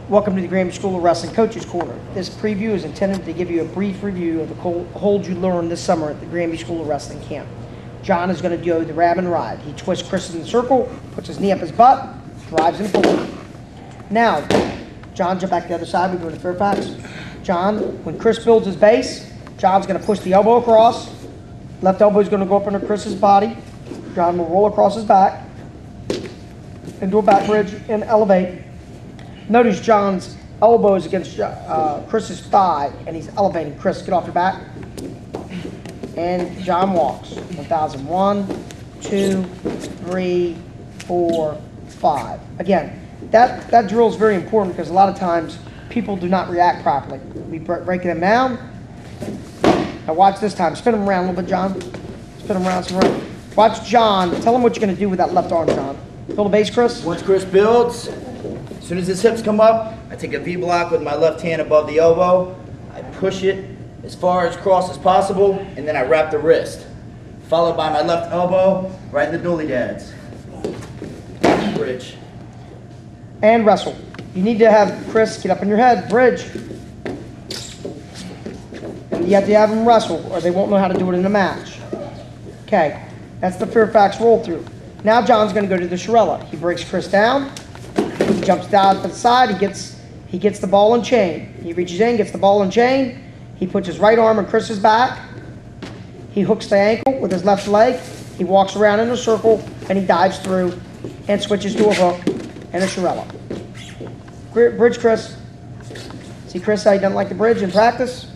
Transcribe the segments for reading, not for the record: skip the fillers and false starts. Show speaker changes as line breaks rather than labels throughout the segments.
Welcome to the Granby School of Wrestling Coaches Corner. This preview is intended to give you a brief review of the holds you learned this summer at the Granby School of Wrestling camp. John is going to do the Radman ride. He twists Chris in the circle, puts his knee up his butt, drives him forward. Now, John, jump back to the other side. We're doing the Fairfax. John, when Chris builds his base, John's going to push the elbow across. Left elbow is going to go up under Chris's body. John will roll across his back into a back bridge and elevate. Notice John's elbow is against Chris's thigh, and he's elevating. Chris, get off your back. And John walks. 1,000. 1, 2, 3, 4, 5. Again, that drill is very important because a lot of times people do not react properly. We break them down. Now watch this time. Spin them around a little bit, John. Spin them around some around. Watch John. Tell him what you're going to do with that left arm, John. Build a base, Chris.
Once Chris builds, as soon as his hips come up, I take a V-block with my left hand above the elbow. I push it as far as cross as possible, and then I wrap the wrist. Followed by my left elbow, right in the dolly dads. Bridge.
And wrestle. You need to have Chris get up in your head, bridge. You have to have them wrestle, or they won't know how to do it in a match. Okay, that's the Fairfax roll through. Now John's going to go to the Shirella. He breaks Chris down. He jumps down to the side. He gets the ball and chain. He reaches in, gets the ball and chain. He puts his right arm on Chris's back. He hooks the ankle with his left leg. He walks around in a circle, and he dives through and switches to a hook and a Shirella. Bridge, Chris. See Chris how he doesn't like the bridge in practice?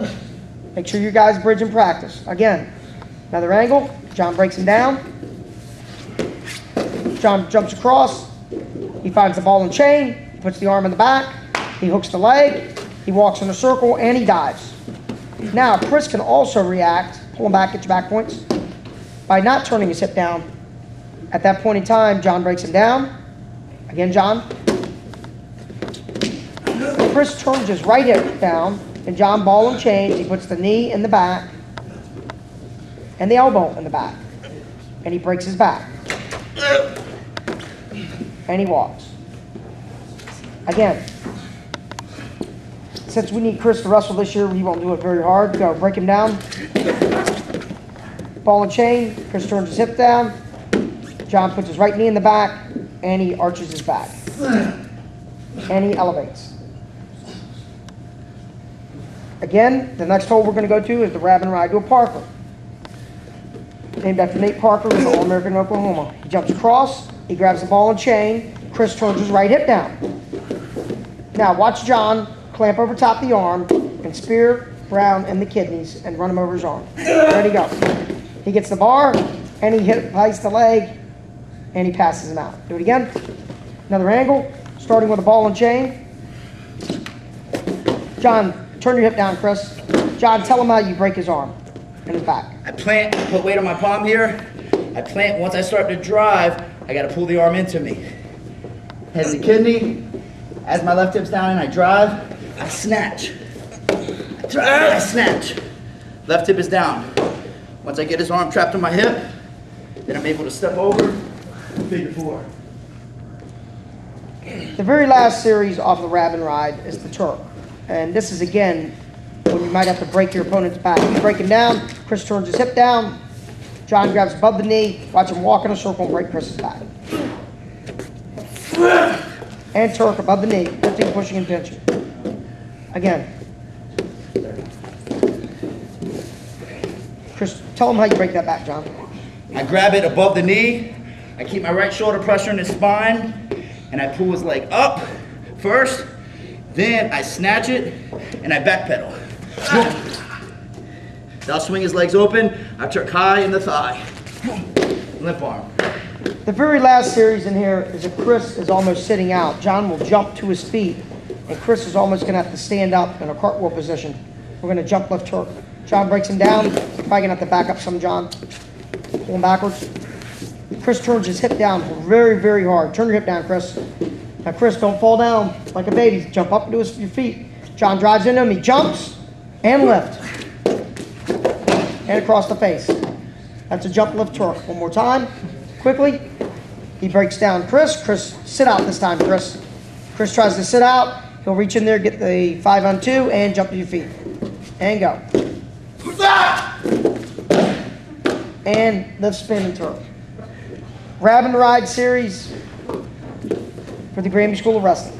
Make sure you guys bridge in practice. Again, another angle. John breaks him down. John jumps across. He finds the ball and chain. He puts the arm in the back. He hooks the leg. He walks in a circle, and he dives. Now, Chris can also react, pull him back, get your back points, by not turning his hip down. At that point in time, John breaks him down. Again, John. Chris turns his right hip down, and John ball and chains. He puts the knee in the back and the elbow in the back, and he breaks his back. And he walks. Again, since we need Chris to wrestle this year, he won't do it very hard. Go, break him down. Ball and chain. Chris turns his hip down. John puts his right knee in the back, and he arches his back. And he elevates. Again, the next hole we're going to go to is the Radman ride to a Parker. Named after Nate Parker, who's an All-American in Oklahoma. He jumps across. He grabs the ball and chain. Chris turns his right hip down. Now watch John clamp over top the arm and spear Brown in the kidneys and run him over his arm. Ready, go. He gets the bar and he hits the leg and he passes him out. Do it again. Another angle, starting with a ball and chain. John, turn your hip down, Chris. John, tell him how you break his arm and his back.
I plant, put weight on my palm here. I plant, once I start to drive, I got to pull the arm into me. Head the kidney. As my left hip's down and I drive, I snatch. I drive, I snatch. Left hip is down. Once I get his arm trapped on my hip, then I'm able to step over, figure four.
The very last series off the Radman ride is the Turk. And this is, again, when you might have to break your opponent's back. You break him down, Chris turns his hip down, John grabs above the knee, watch him walk in a circle and break Chris's back. And Turk above the knee, lifting, pushing, and pinching. Again. Chris, tell him how you break that back, John.
I grab it above the knee, I keep my right shoulder pressure in his spine, and I pull his leg up first, then I snatch it, and I backpedal. I'll swing his legs open, I Turk high in the thigh. Limp arm.
The very last series in here is if Chris is almost sitting out. John will jump to his feet, and Chris is almost going to have to stand up in a cartwheel position. We're going to jump left Turk. John breaks him down. Probably going to have to back up some, John. Pull him backwards. Chris turns his hip down very, very hard. Turn your hip down, Chris. Now, Chris, don't fall down like a baby. Jump up into your feet. John drives into him. He jumps and lift. And across the face. That's a jump lift Turk. One more time. Quickly. He breaks down Chris. Chris, sit out this time, Chris. Chris tries to sit out. He'll reach in there, get the 5-on-2, and jump to your feet. And go. And lift, spin, and throw. Grab and ride series for the Granby School of Wrestling.